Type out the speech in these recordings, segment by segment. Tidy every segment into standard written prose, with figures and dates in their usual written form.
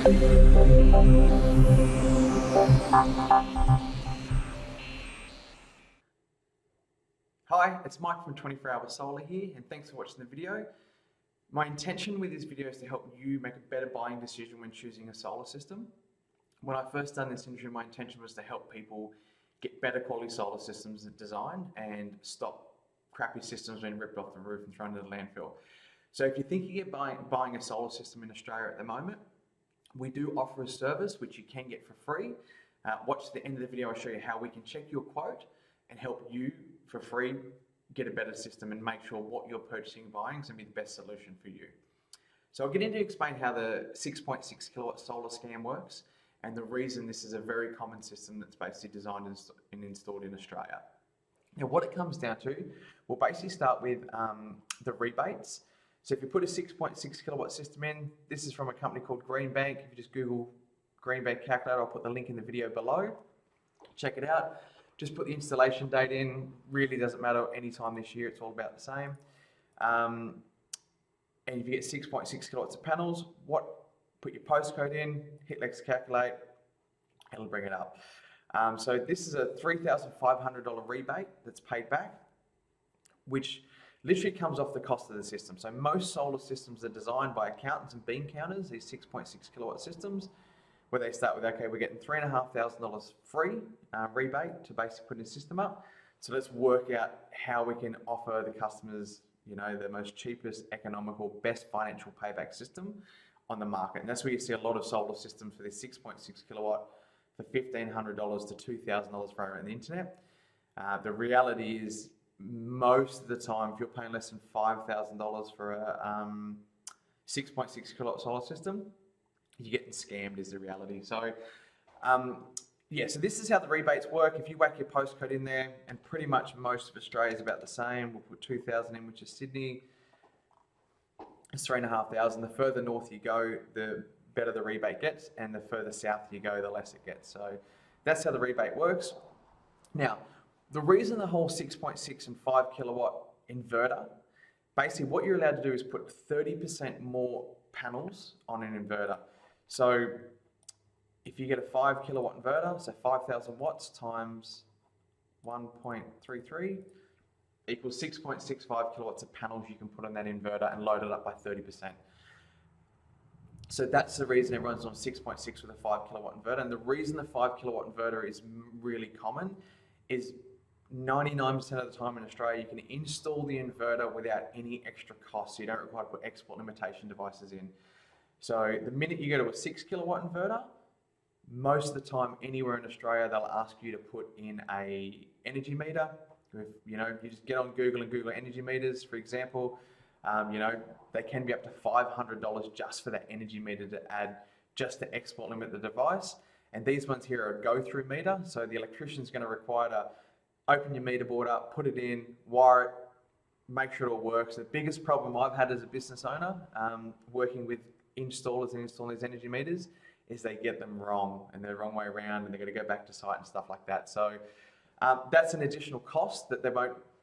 Hi, it's Mike from 24 Hour Solar here, and thanks for watching the video. My intention with this video is to help you make a better buying decision when choosing a solar system. When I first done this interview, my intention was to help people get better quality solar systems design and stop crappy systems being ripped off the roof and thrown into the landfill. So if you're thinking of buying a solar system in Australia at the moment, we do offer a service which you can get for free. Watch the end of the video, I'll show you how we can check your quote and help you for free get a better system and make sure what you're purchasing and buying is going to be the best solution for you. So I'll get into explain how the 6.6 kilowatt solar scam works and the reason this is a very common system that's basically designed and installed in Australia. Now what it comes down to, we'll basically start with the rebates. So if you put a 6.6 kilowatt system in, this is from a company called Greenbank. If you just Google Greenbank calculator, I'll put the link in the video below. Check it out. Just put the installation date in. Really doesn't matter any time this year. It's all about the same. And if you get 6.6 kilowatts of panels, put your postcode in, hit Let's Calculate, it'll bring it up. So this is a $3,500 rebate that's paid back, which literally comes off the cost of the system. So most solar systems are designed by accountants and bean counters, these 6.6 kilowatt systems, where they start with, okay, we're getting $3,500 free rebate to basically put a system up. So let's work out how we can offer the customers, the most cheapest, economical, best financial payback system on the market. And that's where you see a lot of solar systems for this 6.6 kilowatt for $1,500 to $2,000 for on the internet. The reality is, most of the time, if you're paying less than $5,000 for a 6.6 kilowatt solar system, you're getting scammed is the reality. So so this is how the rebates work. If you whack your postcode in there, and pretty much most of Australia is about the same, we'll put 2,000 in, which is Sydney. It's 3,500. The further north you go, the better the rebate gets, and the further south you go, the less it gets. So that's how the rebate works. Now, the reason the whole 6.6 and 5 kilowatt inverter, basically what you're allowed to do is put 30% more panels on an inverter. So if you get a 5 kilowatt inverter, so 5,000 watts times 1.33 equals 6.65 kilowatts of panels you can put on that inverter and load it up by 30%. So that's the reason everyone's on 6.6 with a 5 kilowatt inverter. And the reason the 5 kilowatt inverter is really common is 99% of the time in Australia, you can install the inverter without any extra cost. So you don't require to put export limitation devices in. So the minute you go to a 6 kilowatt inverter, most of the time anywhere in Australia, they'll ask you to put in a energy meter. If, you just get on Google and Google energy meters, for example, they can be up to $500 just for that energy meter to add, just to export limit the device. And these ones here are a go-through meter. So the electrician's going to require to open your meter board up, put it in, wire it, make sure it all works. The biggest problem I've had as a business owner, working with installers and installing these energy meters, is they get them wrong and they're the wrong way around and they're going to go back to site and stuff like that. So that's an additional cost that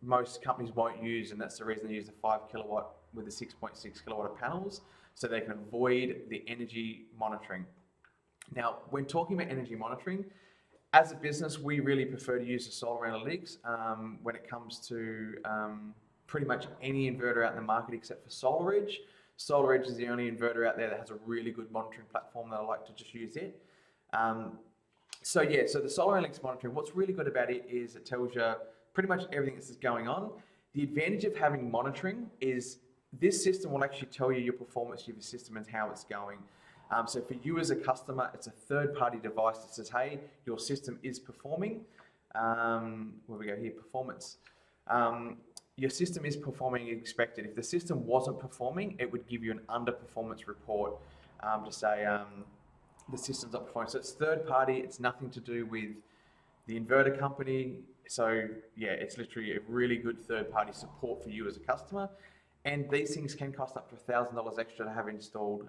most companies won't use, and that's the reason they use the 5 kilowatt with the 6.6 kilowatt of panels, so they can avoid the energy monitoring. Now, when talking about energy monitoring, as a business, we really prefer to use the solar analytics when it comes to pretty much any inverter out in the market except for SolarEdge. SolarEdge is the only inverter out there that has a really good monitoring platform that I like to just use it. So the solar analytics monitoring, what's really good about it is it tells you pretty much everything that's going on. The advantage of having monitoring is this system will actually tell you your performance of your system and how it's going. So for you as a customer, it's a third-party device that says, hey, your system is performing. Where we go here, performance. Your system is performing as expected. If the system wasn't performing, it would give you an underperformance report to say the system's not performing. So it's third-party. It's nothing to do with the inverter company. So it's literally a really good third-party support for you as a customer. And these things can cost up to $1,000 extra to have installed.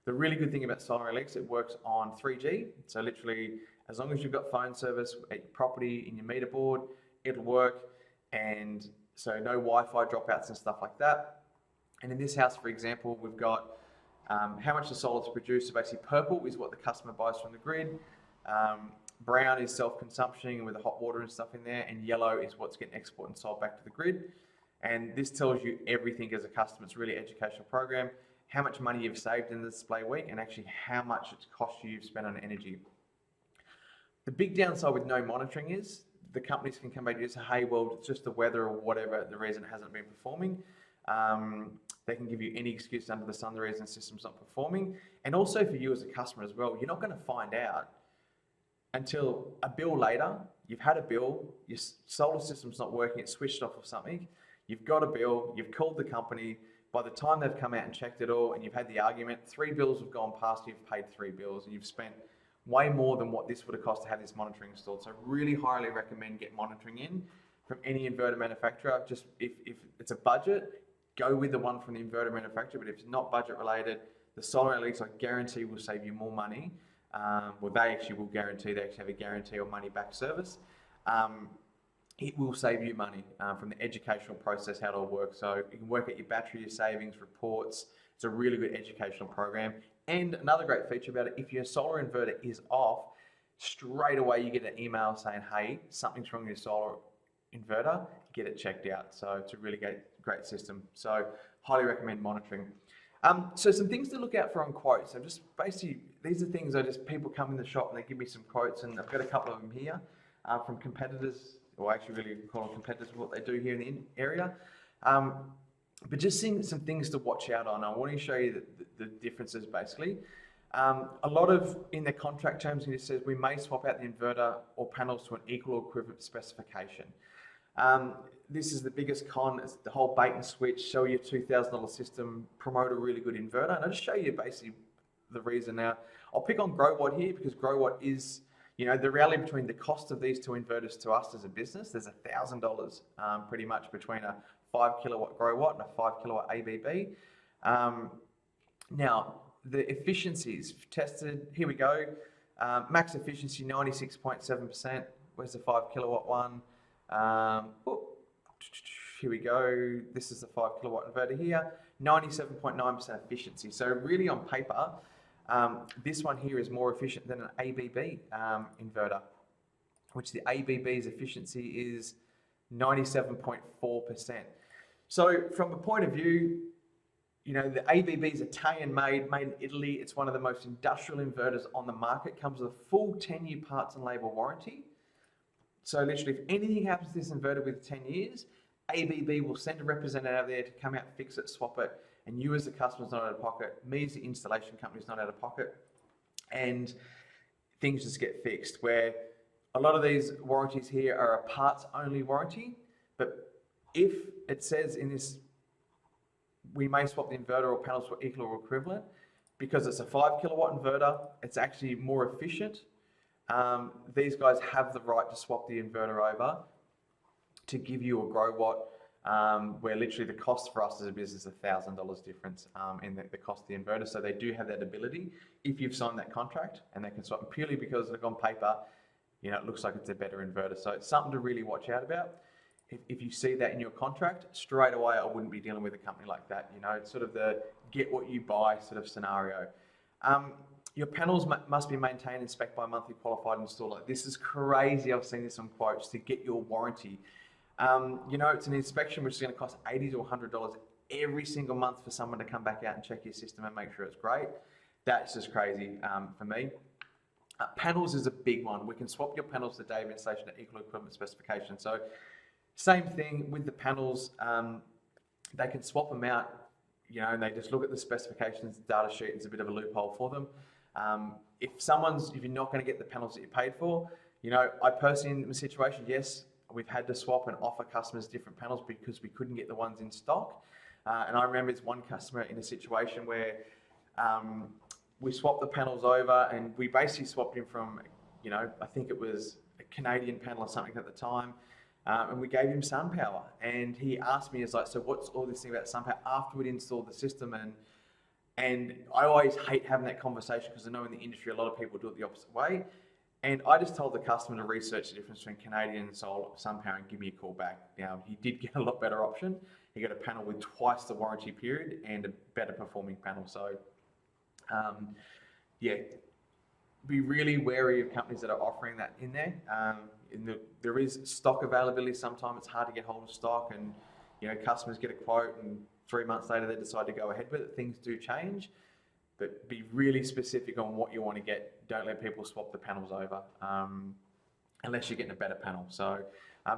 The really good thing about Solar Analytics, it works on 3G. So literally, as long as you've got phone service at your property, in your meter board, it'll work. And so no Wi-Fi dropouts and stuff like that. And in this house, for example, we've got how much the solar is produced. So basically purple is what the customer buys from the grid. Brown is self-consumption with the hot water and stuff in there, and yellow is what's getting exported and sold back to the grid. And this tells you everything as a customer. It's a really educational program, how much money you've saved in the display week, and actually how much it's cost you've spent on energy. The big downside with no monitoring is the companies can come back to you and say, hey, well, it's just the weather or whatever, the reason it hasn't been performing. They can give you any excuse under the sun, the reason the system's not performing. And also for you as a customer as well, you're not going to find out until a bill later. You've had a bill, your solar system's not working, it's switched off or something. You've got a bill, you've called the company. By the time they've come out and checked it all and you've had the argument, 3 bills have gone past, you've paid 3 bills and you've spent way more than what this would have cost to have this monitoring installed. So I really highly recommend get monitoring in from any inverter manufacturer. Just if it's a budget, go with the one from the inverter manufacturer, but if it's not budget related, the solar analytics I guarantee will save you more money. Well, they actually will guarantee, they actually have a guarantee or money back service. It will save you money from the educational process, how it all works. So you can work out your battery, your savings, reports. It's a really good educational program. And another great feature about it, if your solar inverter is off, straight away you get an email saying, hey, something's wrong with your solar inverter, get it checked out. So it's a really great system. So highly recommend monitoring. So some things to look out for on quotes. So just basically, these are things people come in the shop and they give me some quotes, and I've got a couple of them here from competitors, or actually really call them competitors for what they do here in the area. But just seeing some things to watch out on. I want to show you the differences basically. A lot of, in their contract terms, it says we may swap out the inverter or panels to an equal or equivalent specification. This is the biggest con, it's the whole bait and switch, sell you a $2,000 system, promote a really good inverter. And I'll just show you basically the reason now. I'll pick on GrowWatt here because GrowWatt is, the reality between the cost of these two inverters to us as a business, there's $1,000 pretty much between a 5 kilowatt GrowWatt and a 5 kilowatt ABB. Now, the efficiencies tested, here we go. Max efficiency 96.7%. Where's the 5 kilowatt one? Here we go. This is the 5 kilowatt inverter here. 97.9% efficiency. So really on paper, this one here is more efficient than an ABB inverter, which the ABB's efficiency is 97.4%. So from a point of view, the ABB is Italian made in Italy. It's one of the most industrial inverters on the market. Comes with a full 10-year parts and labor warranty. So literally, if anything happens to this inverter within 10 years, ABB will send a representative out there to come out, fix it, swap it, and you as the customer is not out of pocket. Me as the installation company is not out of pocket, and things just get fixed. Where a lot of these warranties here are a parts-only warranty, but if it says in this, we may swap the inverter or panels for equal or equivalent, because it's a 5 kilowatt inverter, it's actually more efficient. These guys have the right to swap the inverter over to give you a GrowWatt, where literally the cost for us as a business is $1,000 difference in the cost of the inverter. So they do have that ability if you've signed that contract, and they can swap purely because like on paper, it looks like it's a better inverter. So it's something to really watch out about. If you see that in your contract, straight away, I wouldn't be dealing with a company like that. It's sort of the get what you buy sort of scenario. Your panels must be maintained and spec'd by a monthly qualified installer. This is crazy. I've seen this on quotes to get your warranty. It's an inspection which is going to cost $80 to $100 every single month for someone to come back out and check your system and make sure it's great. That's just crazy for me. Panels is a big one. We can swap your panels the day of installation at equal equipment specification. So same thing with the panels. They can swap them out, and they just look at the specifications, the data sheet. It's a bit of a loophole for them. If you're not going to get the panels that you paid for, I personally in the situation, yes, we've had to swap and offer customers different panels because we couldn't get the ones in stock. And I remember it's one customer in a situation where we swapped the panels over, and we basically swapped him from, I think it was a Canadian panel or something at the time. And we gave him SunPower, and he asked me, so what's all this thing about SunPower after we'd installed the system? And I always hate having that conversation because I know in the industry a lot of people do it the opposite way. And I just told the customer to research the difference between Canadian SunPower and give me a call back. Now, he did get a lot better option. He got a panel with twice the warranty period and a better performing panel. So Yeah, be really wary of companies that are offering that in there. There is stock availability. Sometimes it's hard to get hold of stock, and customers get a quote, and 3 months later they decide to go ahead with it. Things do change, but be really specific on what you want to get. Don't let people swap the panels over unless you're getting a better panel. So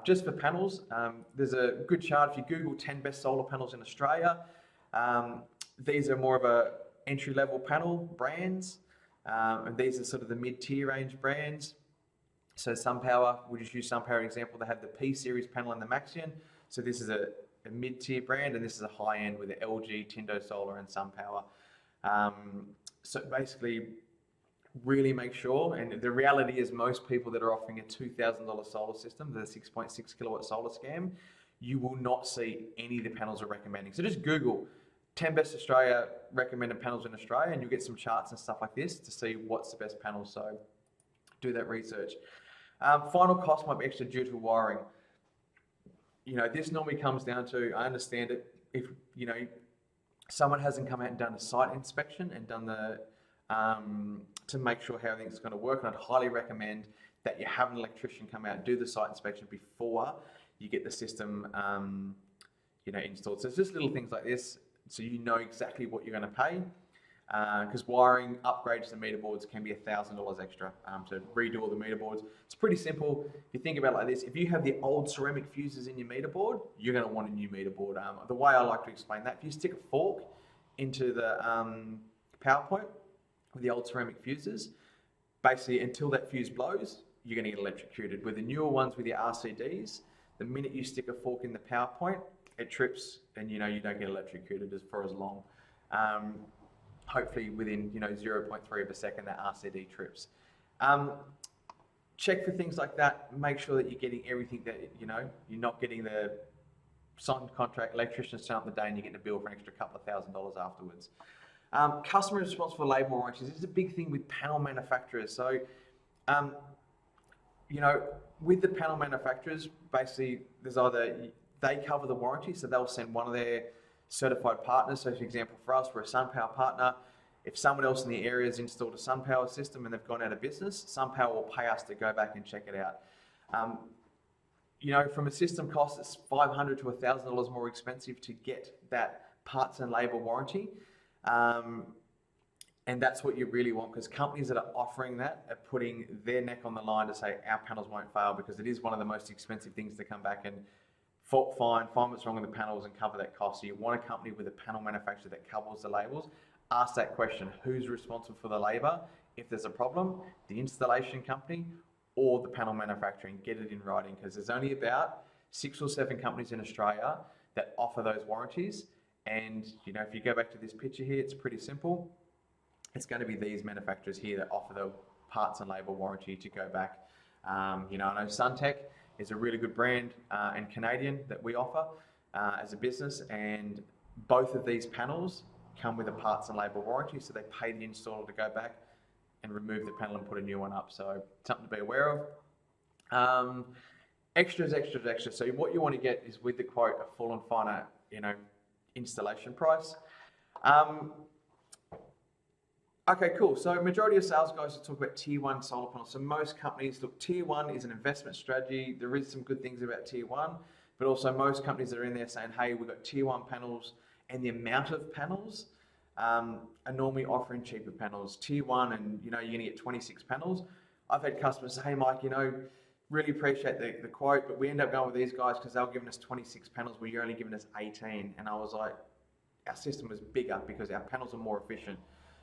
just for panels, there's a good chart. If you Google 10 best solar panels in Australia, these are more of a entry-level panel brands. And these are sort of the mid-tier range brands. So SunPower, we'll just use SunPower example. They have the P series panel and the Maxion. So this is a mid-tier brand, and this is a high-end with the LG, Tindo Solar, and SunPower. So basically, really make sure, and the reality is most people that are offering a $2,000 solar system, the 6.6 kilowatt solar scam, you will not see any of the panels we're recommending. So just Google 10 best Australia recommended panels in Australia, and you'll get some charts and stuff like this to see what's the best panel. So do that research. Final cost might be extra due to wiring. This normally comes down to, I understand it, if someone hasn't come out and done a site inspection and done the to make sure how everything's going to work. And I'd highly recommend that you have an electrician come out and do the site inspection before you get the system installed. So it's just little things like this, so you know exactly what you're going to pay. Because wiring upgrades to meter boards can be $1,000 extra to redo all the meter boards. It's pretty simple. If you think about it like this, if you have the old ceramic fuses in your meter board, you're going to want a new meter board. The way I like to explain that, if you stick a fork into the power point with the old ceramic fuses, basically until that fuse blows, you're going to get electrocuted. With the newer ones with your RCDs, the minute you stick a fork in the power point, it trips, and you don't get electrocuted for as long. Hopefully within 0.3 of a second that RCD trips. Check for things like that. Make sure that you're getting everything that you're not getting the signed contract, electricians turn up the day and you get a bill for an extra couple of $1,000s afterwards. Customer responsible for labour warranties. This is a big thing with panel manufacturers. So, with the panel manufacturers, basically there's either they cover the warranty, so they'll send one of their certified partners. So for example, for us, we're a SunPower partner. If someone else in the area has installed a SunPower system and they've gone out of business, SunPower will pay us to go back and check it out. From a system cost, it's $500 to $1,000 more expensive to get that parts and labour warranty. And that's what you really want, because companies that are offering that are putting their neck on the line to say our panels won't fail, because it is one of the most expensive things to come back and fault find what's wrong with the panels and cover that cost. So you want a company with a panel manufacturer that covers the labels. Ask that question, who's responsible for the labour? If there's a problem, the installation company or the panel manufacturer, and get it in writing, because there's only about 6 or 7 companies in Australia that offer those warranties. And if you go back to this picture here, it's pretty simple. It's going to be these manufacturers here that offer the parts and labour warranty to go back. I know Suntech is a really good brand and Canadian that we offer as a business, and both of these panels come with a parts and labour warranty, so they pay the installer to go back and remove the panel and put a new one up. So something to be aware of. Extras. So what you want to get is, with the quote, a full and final installation price. Okay, cool. So majority of sales guys will talk about tier 1 solar panels. So most companies look, tier 1 is an investment strategy. There is some good things about tier 1, but also most companies that are in there saying, hey, we've got tier 1 panels, and the amount of panels are normally offering cheaper panels. Tier 1, and you're going to get 26 panels. I've had customers say, hey Mike, really appreciate the quote, but we end up going with these guys because they were giving us 26 panels where you're only giving us 18. And I was like, our system was bigger because our panels are more efficient.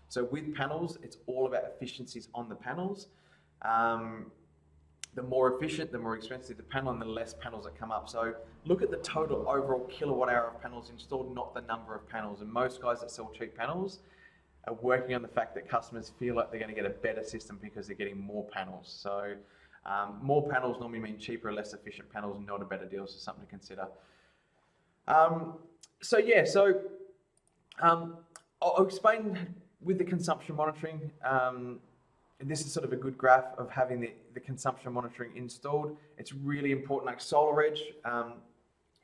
So with panels, it's all about efficiencies on the panels. The more efficient, the more expensive the panel, and the less panels that come up. So look at the total overall kilowatt hour of panels installed, not the number of panels. And most guys that sell cheap panels are working on the fact that customers feel like they're going to get a better system because they're getting more panels. So more panels normally mean cheaper or less efficient panels, not a better deal. So something to consider. I'll explain with the consumption monitoring. And this is sort of a good graph of having the consumption monitoring installed. It's really important. Like SolarEdge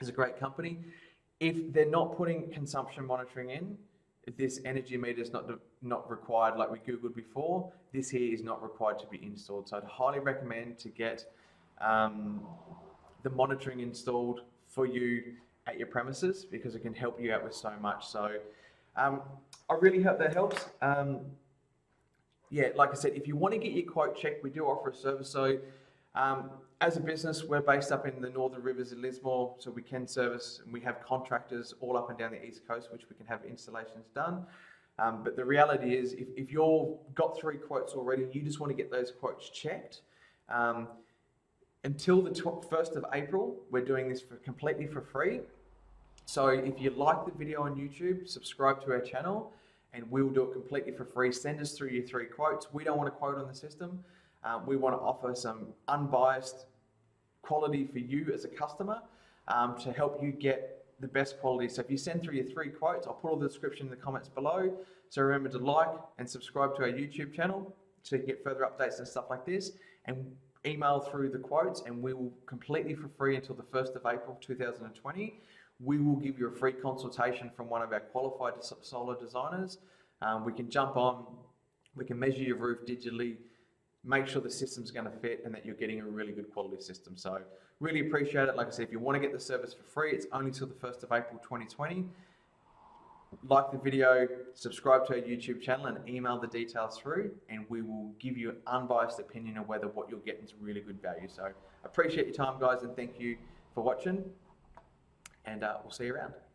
is a great company. If they're not putting consumption monitoring in, this energy meter is not required like we Googled before. This here is not required to be installed. So I'd highly recommend to get the monitoring installed for you at your premises, because it can help you out with so much. So I really hope that helps. Yeah, like I said, if you want to get your quote checked, we do offer a service. So as a business, we're based up in the Northern Rivers in Lismore, so we can service, and we have contractors all up and down the East Coast, which we can have installations done. But the reality is, if you've got 3 quotes already, you just want to get those quotes checked. Until the 1st of April, we're doing this completely for free. So if you like the video on YouTube, subscribe to our channel, and we'll do it completely for free. Send us through your 3 quotes. We don't want a quote on the system. We want to offer some unbiased quality for you as a customer, to help you get the best quality. So if you send through your 3 quotes, I'll put all the description in the comments below. So remember to like and subscribe to our YouTube channel so you can get further updates and stuff like this, and email through the quotes, and we will completely for free until the 1st of April 2020. We will give you a free consultation from one of our qualified solar designers. We can jump on, we can measure your roof digitally, make sure the system's going to fit, and that you're getting a really good quality system. So really appreciate it. Like I said, if you want to get the service for free, it's only till the 1st of April 2020. Like the video, subscribe to our YouTube channel, and email the details through, and we will give you an unbiased opinion of whether what you're getting is really good value. So appreciate your time, guys, and thank you for watching, and we'll see you around.